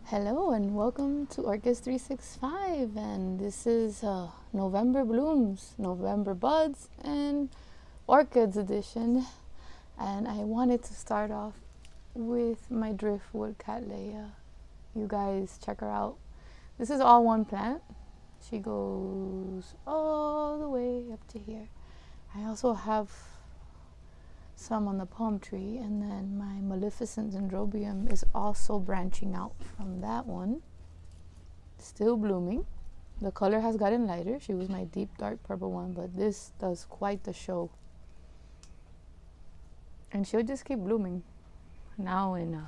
Hello and welcome to Orchids 365, and this is November blooms, November buds, and Orchids edition. And I wanted to start off with my Driftwood Cat Leia. You guys check her out. This is all one plant. She goes all the way up to here. I also have some on the palm tree, and then my Maleficent Dendrobium is also branching out from that one, still blooming. The color has gotten lighter. She was my deep dark purple one, but this does quite the show, and she'll just keep blooming now in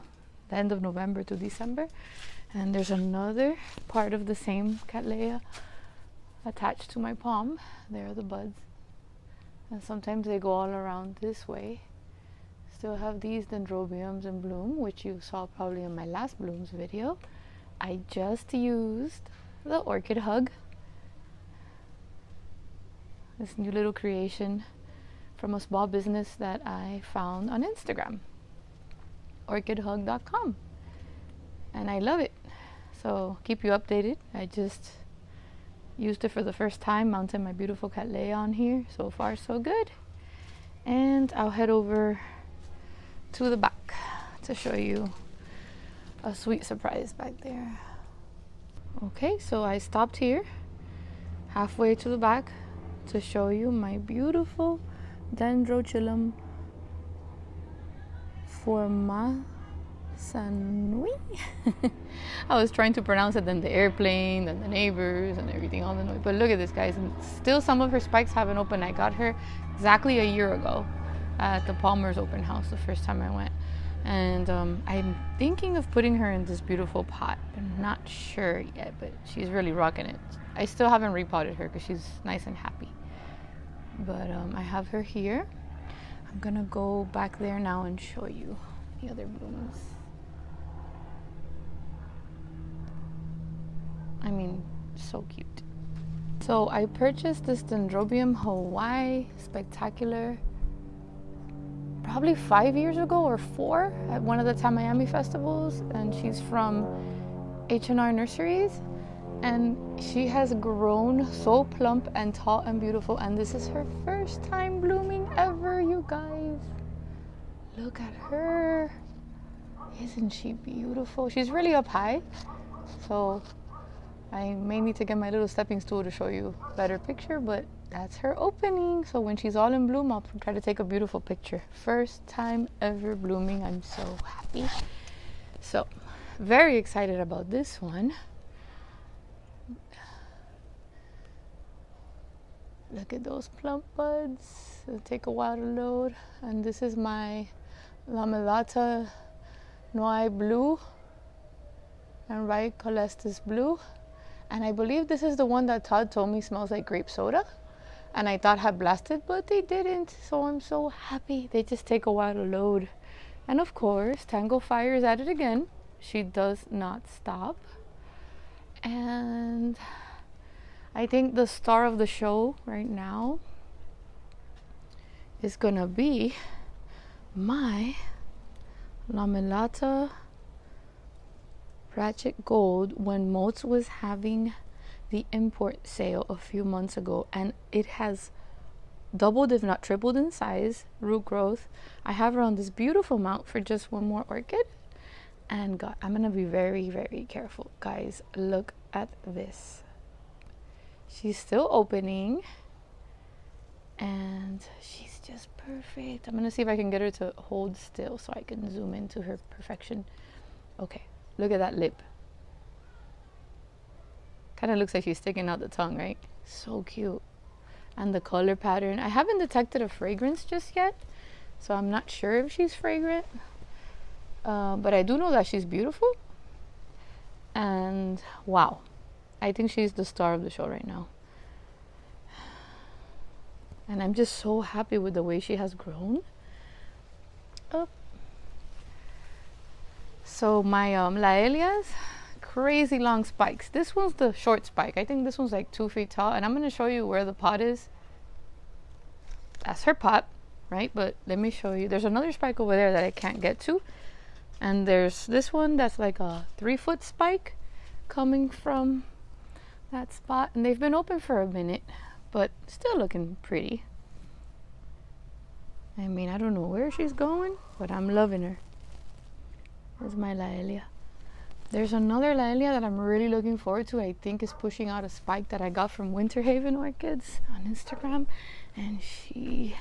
the end of November to December. And there's another part of the same Cattleya attached to my palm. There are the buds, and sometimes they go all around this way. Still have these dendrobiums in bloom, which you saw probably in my last blooms video. I just used the orchid hug, this new little creation from a small business that I found on Instagram, orchidhug.com, and I love it. So keep you updated. I just used it for the first time, mounted my beautiful Cattleya on here. So far so good. And I'll head over to the back to show you a sweet surprise back there. Okay, so I stopped here halfway to the back to show you my beautiful Dendrochellum formasanui. I was trying to pronounce it, then the airplane, then the neighbors, and everything, all the noise. But look at this, guys, and still some of her spikes haven't opened. I got her exactly a year ago at the Palmer's open house the first time I went, and I'm thinking of putting her in this beautiful pot. I'm not sure yet, but she's really rocking it. I still haven't repotted her because she's nice and happy, but I have her here. I'm gonna go back there now and show you the other blooms. I mean, so cute. So I purchased this Dendrobium Hawaii Spectacular probably 5 years ago or 4 at one of the Tam Miami festivals, and she's from H&R Nurseries, and she has grown so plump and tall and beautiful, and this is her first time blooming ever, you guys. Look at her. Isn't she beautiful? She's really up high, so I may need to get my little stepping stool to show you a better picture, but that's her opening. So when she's all in bloom, I'll try to take a beautiful picture. First time ever blooming. I'm so happy. So very excited about this one. Look at those plump buds. It'll take a while to load. And this is my Melata Noir Blue and Right Colestis Blue. And I believe this is the one that Todd told me smells like grape soda, and I thought had blasted, but they didn't. So I'm so happy. They just take a while to load. And of course, Tango Fire is at it again. She does not stop. And I think the star of the show right now is gonna be my Melata Ratchet Gold when Moats was having the import sale a few months ago, and it has doubled if not tripled in size, root growth. I have her on this beautiful mount for just one more orchid, and God, I'm gonna be very, very careful. Guys, look at this. She's still opening, and she's just perfect. I'm gonna see if I can get her to hold still so I can zoom into her perfection. Okay. Look at that lip. Kind of looks like she's sticking out the tongue, right? So cute. And the color pattern. I haven't detected a fragrance just yet, so I'm not sure if she's fragrant. But I do know that she's beautiful. And wow, I think she's the star of the show right now. And I'm just so happy with the way she has grown. Oh. So my Laelias, crazy long spikes. This one's the short spike. I think this one's like 2 feet tall, and I'm going to show you where the pot is. That's her pot, right? But let me show you. There's another spike over there that I can't get to, And there's this one that's like a 3-foot spike coming from that spot. And they've been open for a minute, but still looking pretty. I mean, I don't know where she's going, but I'm loving her. There's my Laelia. There's another Laelia that I'm really looking forward to. I think is pushing out a spike that I got from Winter Haven Orchids on Instagram. And she's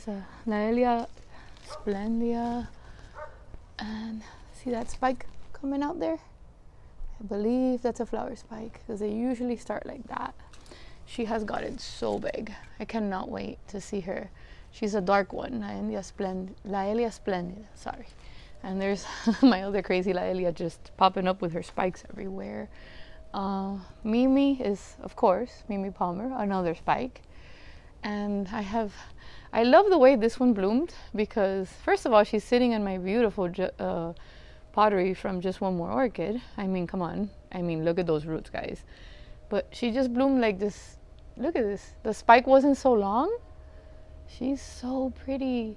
a Laelia Splendia. And see that spike coming out there? I believe that's a flower spike because they usually start like that. She has gotten so big. I cannot wait to see her. She's a dark one, Laelia Splendida, sorry. And there's my other crazy Laelia just popping up with her spikes everywhere. Mimi is, of course, Mimi Palmer, another spike. And I love the way this one bloomed because, first of all, she's sitting in my beautiful pottery from Just One More Orchid. I mean, come on. I mean, look at those roots, guys. But she just bloomed like this. Look at this. The spike wasn't so long. She's so pretty.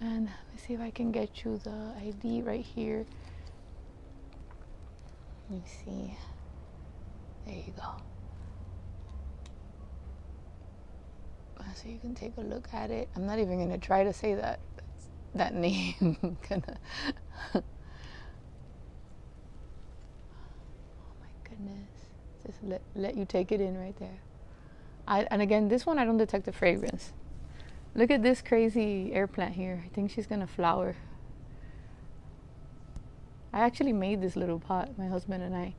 And let me see if I can get you the ID right here. Let me see. There you go. So you can take a look at it. I'm not even gonna try to say that name. Oh my goodness. Just let you take it in right there. And again, this one I don't detect the fragrance. Look at this crazy air plant here. I think she's gonna flower. I actually made this little pot, my husband and I.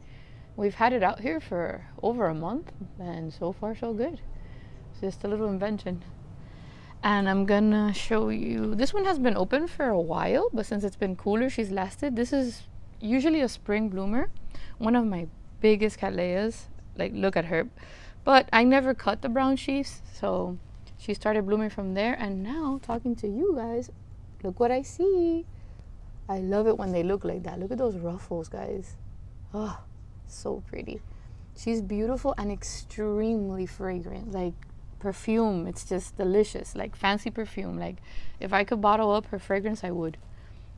We've had it out here for over a month, and so far so good. It's just a little invention. And I'm gonna show you, this one has been open for a while, but since it's been cooler, she's lasted. This is usually a spring bloomer. One of my biggest Cattleyas. Like, look at her. But I never cut the brown sheaths, so she started blooming from there. And now, talking to you guys, look what I see. I love it when they look like that. Look at those ruffles, guys. Oh, so pretty. She's beautiful and extremely fragrant. Like, perfume, it's just delicious. Like, fancy perfume. Like, if I could bottle up her fragrance, I would.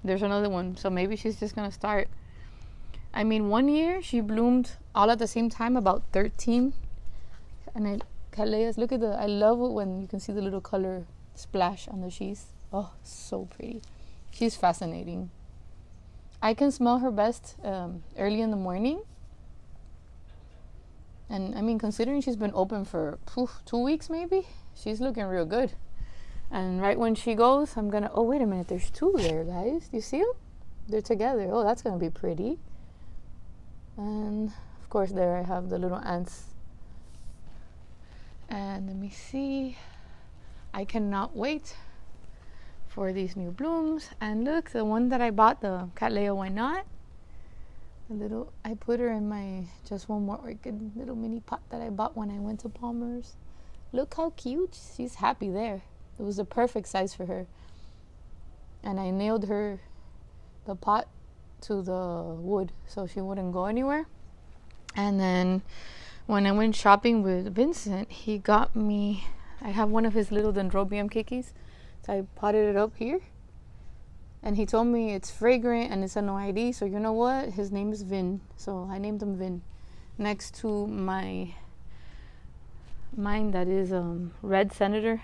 There's another one, so maybe she's just gonna start. I mean, one year she bloomed all at the same time, about 13. And Cattleyas, look at I love it when you can see the little color splash on the sheath. Oh, so pretty. She's fascinating. I can smell her best early in the morning. And I mean, considering she's been open for 2 weeks maybe, she's looking real good. And right when she goes, I'm gonna, oh wait a minute, there's two there, guys. Do you see them? They're together. Oh, that's gonna be pretty. And of course there I have the little ants. And let me see. I cannot wait for these new blooms. And look, the one that I bought, the Cat Leia, why not? I put her in my Just One More Orchid little mini pot that I bought when I went to Palmer's. Look how cute. She's happy there. It was the perfect size for her. And I nailed the pot to the wood so she wouldn't go anywhere. And then when I went shopping with Vincent, he got me, I have one of his little Dendrobium kikis. So I potted it up here. And he told me it's fragrant and it's a no ID. So you know what? His name is Vin. So I named him Vin. Next to mine that is Red Senator.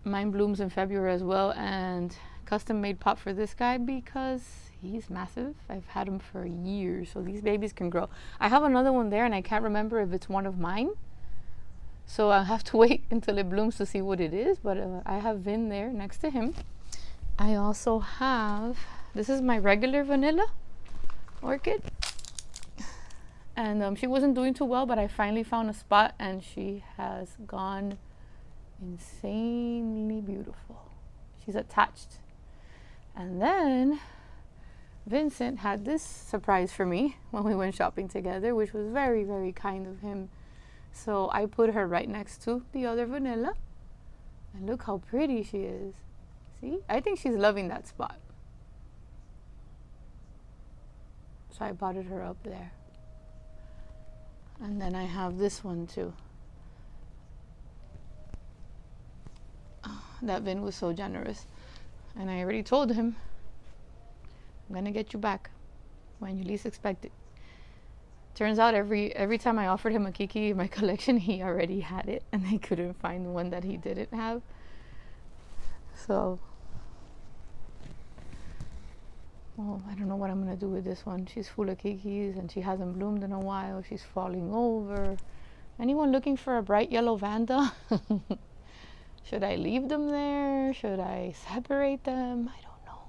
Mine blooms in February as well. And custom made pot for this guy because he's massive. I've had him for years. So these babies can grow. I have another one there and I can't remember if it's one of mine. So I'll have to wait until it blooms to see what it is. But I have Vin there next to him. I also have, this is my regular vanilla orchid. And she wasn't doing too well, but I finally found a spot and she has gone insanely beautiful. She's attached. And then Vincent had this surprise for me when we went shopping together, which was very, very kind of him. So I put her right next to the other vanilla. And look how pretty she is. See? I think she's loving that spot. So I potted her up there. And then I have this one too. Oh, that Vin was so generous. And I already told him I'm gonna get you back when you least expect it. Turns out every time I offered him a kiki in my collection, he already had it, and I couldn't find one that he didn't have. So, well, I don't know what I'm gonna do with this one. She's full of kikis, and she hasn't bloomed in a while. She's falling over. Anyone looking for a bright yellow Vanda? Should I leave them there? Should I separate them? I don't know.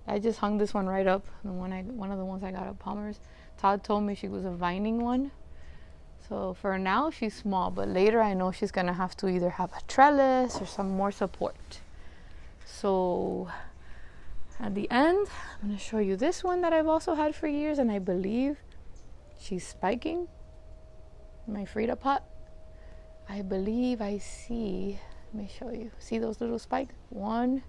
I just hung this one right up. One of the ones I got at Palmer's. Todd told me she was a vining one. So for now, she's small. But later, I know she's going to have to either have a trellis or some more support. So at the end, I'm going to show you this one that I've also had for years. And I believe she's spiking. My Frida pot. I believe I see, let me show you. See those little spikes? One.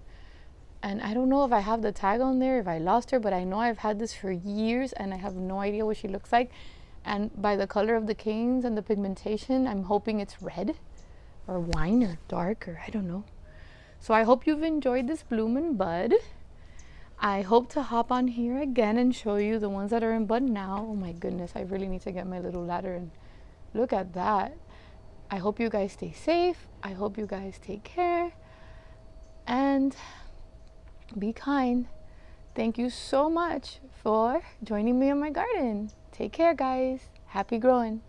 And I don't know if I have the tag on there, if I lost her, but I know I've had this for years and I have no idea what she looks like. And by the color of the canes and the pigmentation, I'm hoping it's red or wine or dark or I don't know. So I hope you've enjoyed this bloom and bud. I hope to hop on here again and show you the ones that are in bud now. Oh my goodness, I really need to get my little ladder and look at that. I hope you guys stay safe. I hope you guys take care and be kind. Thank you so much for joining me in my garden. Take care, guys. Happy growing.